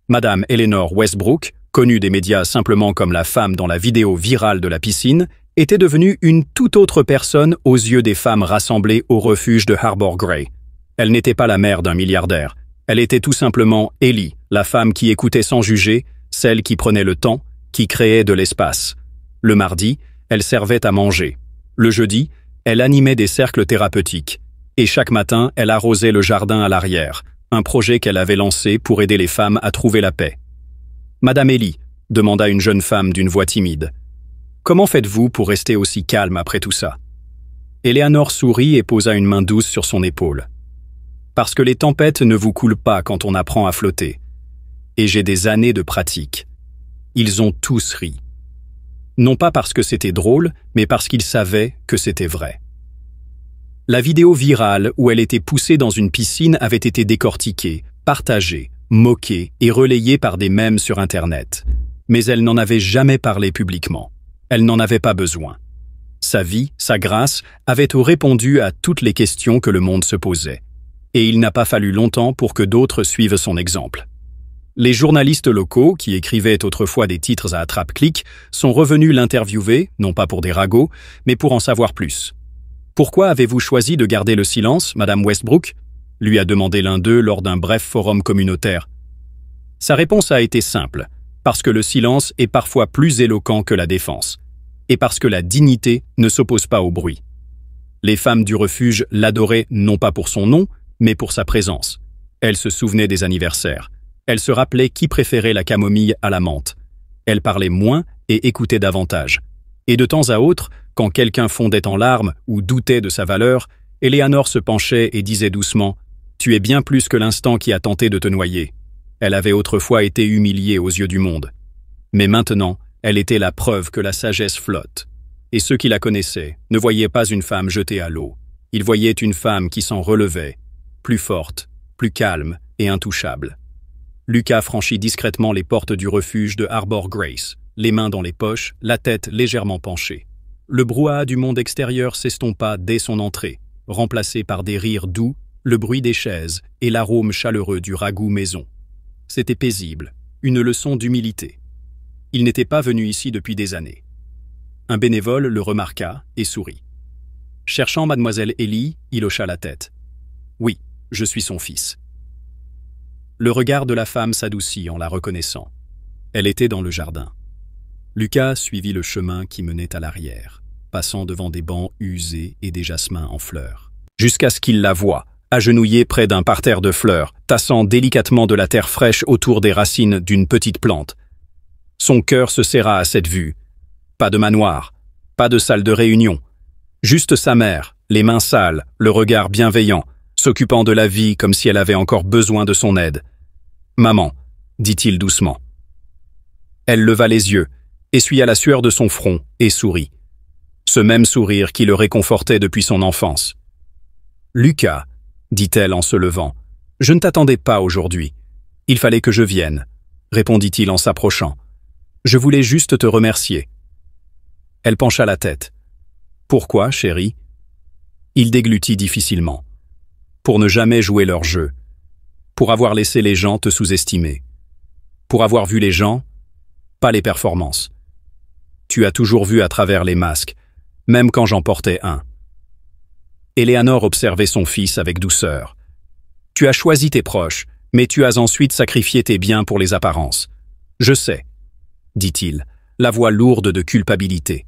Madame Eleanor Westbrook, connue des médias simplement comme la femme dans la vidéo virale de la piscine, était devenue une toute autre personne aux yeux des femmes rassemblées au refuge de Harbor Gray. Elle n'était pas la mère d'un milliardaire. Elle était tout simplement Ellie, la femme qui écoutait sans juger, celle qui prenait le temps, qui créait de l'espace. Le mardi, elle servait à manger. Le jeudi, elle animait des cercles thérapeutiques. Et chaque matin, elle arrosait le jardin à l'arrière, un projet qu'elle avait lancé pour aider les femmes à trouver la paix. « Madame Ellie », demanda une jeune femme d'une voix timide, « comment faites-vous pour rester aussi calme après tout ça ?» Eleanor sourit et posa une main douce sur son épaule. « Parce que les tempêtes ne vous coulent pas quand on apprend à flotter. Et j'ai des années de pratique. » Ils ont tous ri. Non pas parce que c'était drôle, mais parce qu'ils savaient que c'était vrai. La vidéo virale où elle était poussée dans une piscine avait été décortiquée, partagée, moquée et relayée par des mèmes sur Internet. Mais elle n'en avait jamais parlé publiquement. Elle n'en avait pas besoin. Sa vie, sa grâce, avait répondu à toutes les questions que le monde se posait. Et il n'a pas fallu longtemps pour que d'autres suivent son exemple. Les journalistes locaux, qui écrivaient autrefois des titres à attrape-clic, sont revenus l'interviewer, non pas pour des ragots, mais pour en savoir plus. « Pourquoi avez-vous choisi de garder le silence, Madame Westbrook ?» lui a demandé l'un d'eux lors d'un bref forum communautaire. Sa réponse a été simple, parce que le silence est parfois plus éloquent que la défense, et parce que la dignité ne s'oppose pas au bruit. Les femmes du refuge l'adoraient non pas pour son nom, mais pour sa présence. Elles se souvenaient des anniversaires. Elle se rappelait qui préférait la camomille à la menthe. Elle parlait moins et écoutait davantage. Et de temps à autre, quand quelqu'un fondait en larmes ou doutait de sa valeur, Eleanor se penchait et disait doucement « Tu es bien plus que l'instant qui a tenté de te noyer ». Elle avait autrefois été humiliée aux yeux du monde. Mais maintenant, elle était la preuve que la sagesse flotte. Et ceux qui la connaissaient ne voyaient pas une femme jetée à l'eau. Ils voyaient une femme qui s'en relevait, plus forte, plus calme et intouchable. Lucas franchit discrètement les portes du refuge de Harbor Grace, les mains dans les poches, la tête légèrement penchée. Le brouhaha du monde extérieur s'estompa dès son entrée, remplacé par des rires doux, le bruit des chaises et l'arôme chaleureux du ragoût maison. C'était paisible, une leçon d'humilité. Il n'était pas venu ici depuis des années. Un bénévole le remarqua et sourit. Cherchant mademoiselle Ellie, il hocha la tête. « Oui, je suis son fils. » Le regard de la femme s'adoucit en la reconnaissant. Elle était dans le jardin. Lucas suivit le chemin qui menait à l'arrière, passant devant des bancs usés et des jasmins en fleurs, jusqu'à ce qu'il la voie, agenouillée près d'un parterre de fleurs, tassant délicatement de la terre fraîche autour des racines d'une petite plante. Son cœur se serra à cette vue. Pas de manoir, pas de salle de réunion. Juste sa mère, les mains sales, le regard bienveillant, s'occupant de la vie comme si elle avait encore besoin de son aide. « Maman », dit-il doucement. Elle leva les yeux, essuya la sueur de son front et sourit. Ce même sourire qui le réconfortait depuis son enfance. « Lucas », dit-elle en se levant, « je ne t'attendais pas aujourd'hui. Il fallait que je vienne, » répondit-il en s'approchant. « Je voulais juste te remercier. » Elle pencha la tête. « Pourquoi, chérie ?» Il déglutit difficilement. « Pour ne jamais jouer leur jeu. Pour avoir laissé les gens te sous-estimer. Pour avoir vu les gens, pas les performances. Tu as toujours vu à travers les masques, même quand j'en portais un. » Éléanore observait son fils avec douceur. « Tu as choisi tes proches, mais tu as ensuite sacrifié tes biens pour les apparences. Je sais, » dit-il, la voix lourde de culpabilité.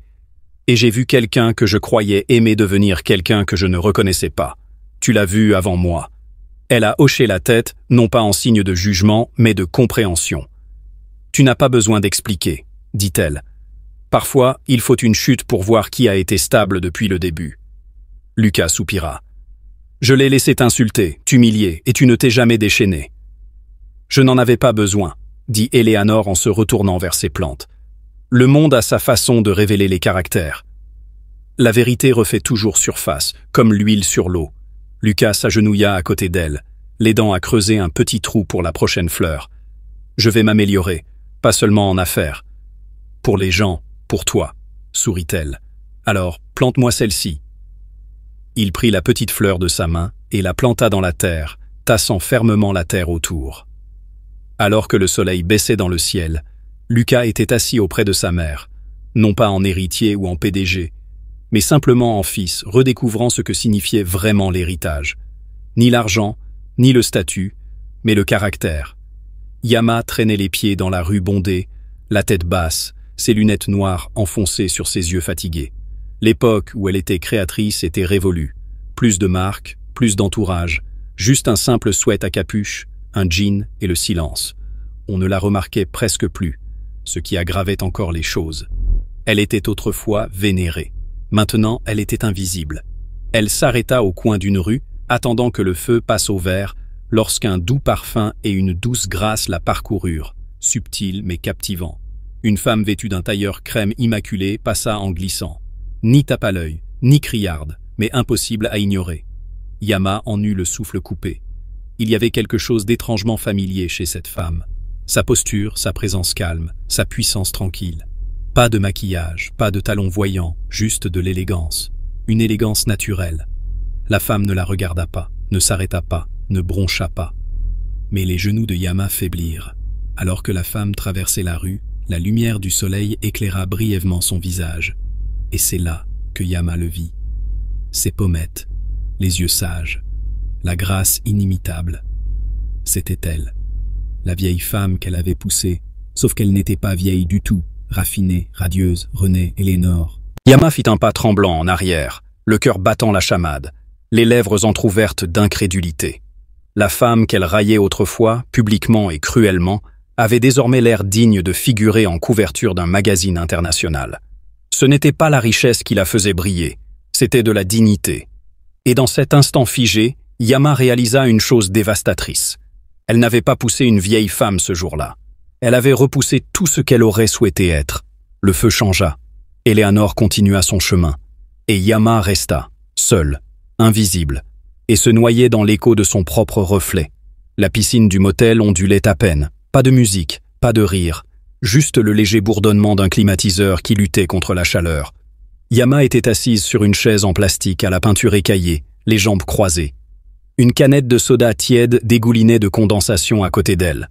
« Et j'ai vu quelqu'un que je croyais aimer devenir quelqu'un que je ne reconnaissais pas. Tu l'as vu avant moi. » Elle a hoché la tête, non pas en signe de jugement, mais de compréhension. « Tu n'as pas besoin d'expliquer, » dit-elle. « Parfois, il faut une chute pour voir qui a été stable depuis le début. » Lucas soupira. « Je l'ai laissé t'insulter, t'humilier, et tu ne t'es jamais déchaîné. »« Je n'en avais pas besoin, » dit Éléanore en se retournant vers ses plantes. « Le monde a sa façon de révéler les caractères. La vérité refait toujours surface, comme l'huile sur l'eau. » Lucas s'agenouilla à côté d'elle, l'aidant à creuser un petit trou pour la prochaine fleur. « Je vais m'améliorer, pas seulement en affaires. Pour les gens, pour toi, » sourit-elle. « Alors, plante-moi celle-ci. » Il prit la petite fleur de sa main et la planta dans la terre, tassant fermement la terre autour. Alors que le soleil baissait dans le ciel, Lucas était assis auprès de sa mère, non pas en héritier ou en PDG, mais simplement en fils, redécouvrant ce que signifiait vraiment l'héritage. Ni l'argent, ni le statut, mais le caractère. Yama traînait les pieds dans la rue bondée, la tête basse, ses lunettes noires enfoncées sur ses yeux fatigués. L'époque où elle était créatrice était révolue. Plus de marques, plus d'entourage, juste un simple sweat à capuche, un jean et le silence. On ne la remarquait presque plus, ce qui aggravait encore les choses. Elle était autrefois vénérée. Maintenant, elle était invisible. Elle s'arrêta au coin d'une rue, attendant que le feu passe au vert, lorsqu'un doux parfum et une douce grâce la parcoururent, subtil mais captivant. Une femme vêtue d'un tailleur crème immaculé passa en glissant. Ni tape à l'œil, ni criarde, mais impossible à ignorer. Yama en eut le souffle coupé. Il y avait quelque chose d'étrangement familier chez cette femme. Sa posture, sa présence calme, sa puissance tranquille. Pas de maquillage, pas de talons voyants, juste de l'élégance. Une élégance naturelle. La femme ne la regarda pas, ne s'arrêta pas, ne broncha pas. Mais les genoux de Yama faiblirent. Alors que la femme traversait la rue, la lumière du soleil éclaira brièvement son visage. Et c'est là que Yama le vit. Ses pommettes, les yeux sages, la grâce inimitable. C'était elle, la vieille femme qu'elle avait poussée, sauf qu'elle n'était pas vieille du tout. Raffinée, radieuse, Renée, Éléanore. Yama fit un pas tremblant en arrière, le cœur battant la chamade, les lèvres entr'ouvertes d'incrédulité. La femme qu'elle raillait autrefois, publiquement et cruellement, avait désormais l'air digne de figurer en couverture d'un magazine international. Ce n'était pas la richesse qui la faisait briller, c'était de la dignité. Et dans cet instant figé, Yama réalisa une chose dévastatrice. Elle n'avait pas poussé une vieille femme ce jour-là. Elle avait repoussé tout ce qu'elle aurait souhaité être. Le feu changea. Éléanore continua son chemin. Et Yama resta, seul, invisible, et se noyait dans l'écho de son propre reflet. La piscine du motel ondulait à peine. Pas de musique, pas de rire. Juste le léger bourdonnement d'un climatiseur qui luttait contre la chaleur. Yama était assise sur une chaise en plastique à la peinture écaillée, les jambes croisées. Une canette de soda tiède dégoulinait de condensation à côté d'elle.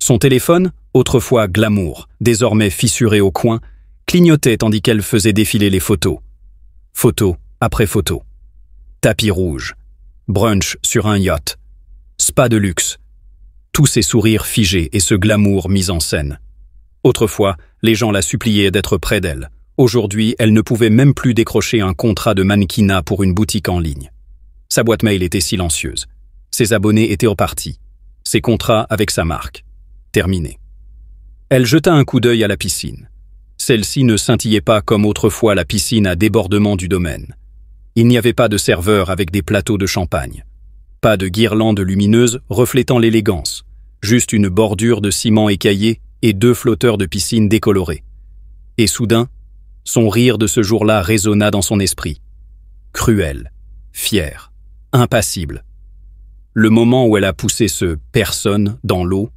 Son téléphone, autrefois glamour, désormais fissuré au coin, clignotait tandis qu'elle faisait défiler les photos. Photo après photo. Tapis rouge, brunch sur un yacht, spa de luxe, tous ces sourires figés et ce glamour mis en scène. Autrefois, les gens la suppliaient d'être près d'elle. Aujourd'hui, elle ne pouvait même plus décrocher un contrat de mannequinat pour une boutique en ligne. Sa boîte mail était silencieuse. Ses abonnés étaient repartis. Ses contrats avec sa marque. Terminé. Elle jeta un coup d'œil à la piscine. Celle-ci ne scintillait pas comme autrefois la piscine à débordement du domaine. Il n'y avait pas de serveur avec des plateaux de champagne. Pas de guirlandes lumineuses reflétant l'élégance. Juste une bordure de ciment écaillé et 2 flotteurs de piscine décolorés. Et soudain, son rire de ce jour-là résonna dans son esprit. Cruel, fier, impassible. Le moment où elle a poussé ce « personne » dans l'eau,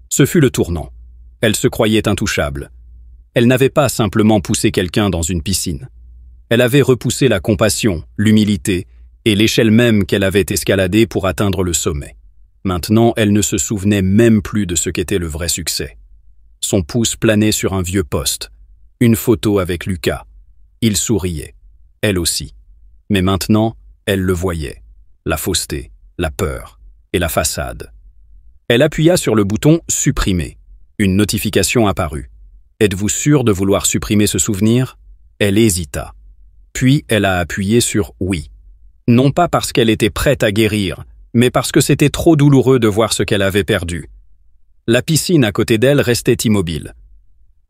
ce fut le tournant. Elle se croyait intouchable. Elle n'avait pas simplement poussé quelqu'un dans une piscine. Elle avait repoussé la compassion, l'humilité et l'échelle même qu'elle avait escaladée pour atteindre le sommet. Maintenant, elle ne se souvenait même plus de ce qu'était le vrai succès. Son pouce planait sur un vieux poste. Une photo avec Lucas. Il souriait. Elle aussi. Mais maintenant, elle le voyait. La fausseté, la peur et la façade. Elle appuya sur le bouton « Supprimer ». Une notification apparut. « Êtes-vous sûr de vouloir supprimer ce souvenir ?» Elle hésita. Puis elle a appuyé sur « Oui ». Non pas parce qu'elle était prête à guérir, mais parce que c'était trop douloureux de voir ce qu'elle avait perdu. La piscine à côté d'elle restait immobile.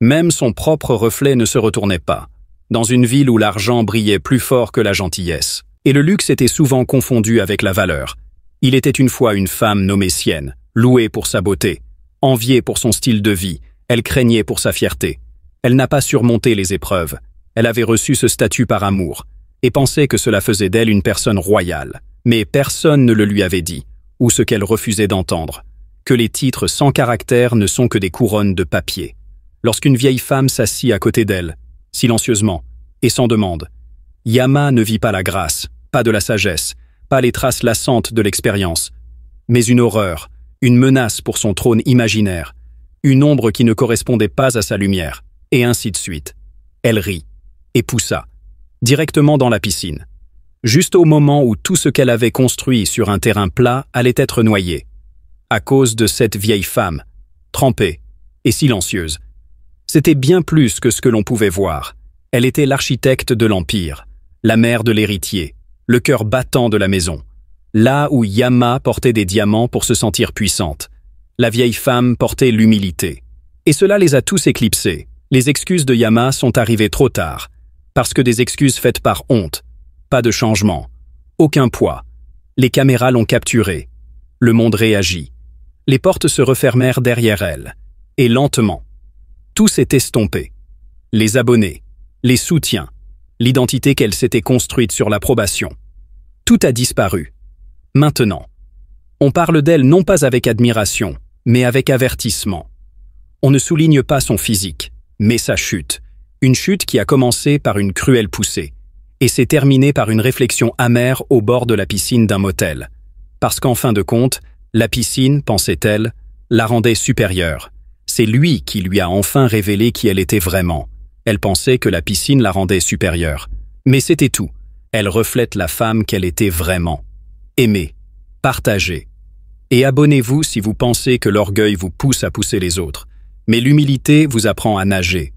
Même son propre reflet ne se retournait pas, dans une ville où l'argent brillait plus fort que la gentillesse, et le luxe était souvent confondu avec la valeur. Il était une fois une femme nommée Sienne, louée pour sa beauté, enviée pour son style de vie, elle craignait pour sa fierté. Elle n'a pas surmonté les épreuves, elle avait reçu ce statut par amour, et pensait que cela faisait d'elle une personne royale. Mais personne ne le lui avait dit, ou ce qu'elle refusait d'entendre, que les titres sans caractère ne sont que des couronnes de papier. Lorsqu'une vieille femme s'assit à côté d'elle, silencieusement, et sans demande, Yama ne vit pas la grâce, pas de la sagesse, pas les traces lassantes de l'expérience, mais une horreur, une menace pour son trône imaginaire, une ombre qui ne correspondait pas à sa lumière, et ainsi de suite. Elle rit, et poussa, directement dans la piscine, juste au moment où tout ce qu'elle avait construit sur un terrain plat allait être noyé, à cause de cette vieille femme, trempée et silencieuse. C'était bien plus que ce que l'on pouvait voir. Elle était l'architecte de l'Empire, la mère de l'héritier, le cœur battant de la maison. Là où Yama portait des diamants pour se sentir puissante, la vieille femme portait l'humilité. Et cela les a tous éclipsés. Les excuses de Yama sont arrivées trop tard, parce que des excuses faites par honte. Pas de changement, aucun poids. Les caméras l'ont capturée. Le monde réagit. Les portes se refermèrent derrière elle. Et lentement, tout s'est estompé. Les abonnés, les soutiens, l'identité qu'elle s'était construite sur l'approbation. Tout a disparu. Maintenant, on parle d'elle non pas avec admiration, mais avec avertissement. On ne souligne pas son physique, mais sa chute. Une chute qui a commencé par une cruelle poussée, et s'est terminée par une réflexion amère au bord de la piscine d'un motel. Parce qu'en fin de compte, la piscine, pensait-elle, la rendait supérieure. C'est lui qui lui a enfin révélé qui elle était vraiment. Elle pensait que la piscine la rendait supérieure. Mais c'était tout. Elle reflète la femme qu'elle était vraiment. Aimez, partagez. Et abonnez-vous si vous pensez que l'orgueil vous pousse à pousser les autres. Mais l'humilité vous apprend à nager.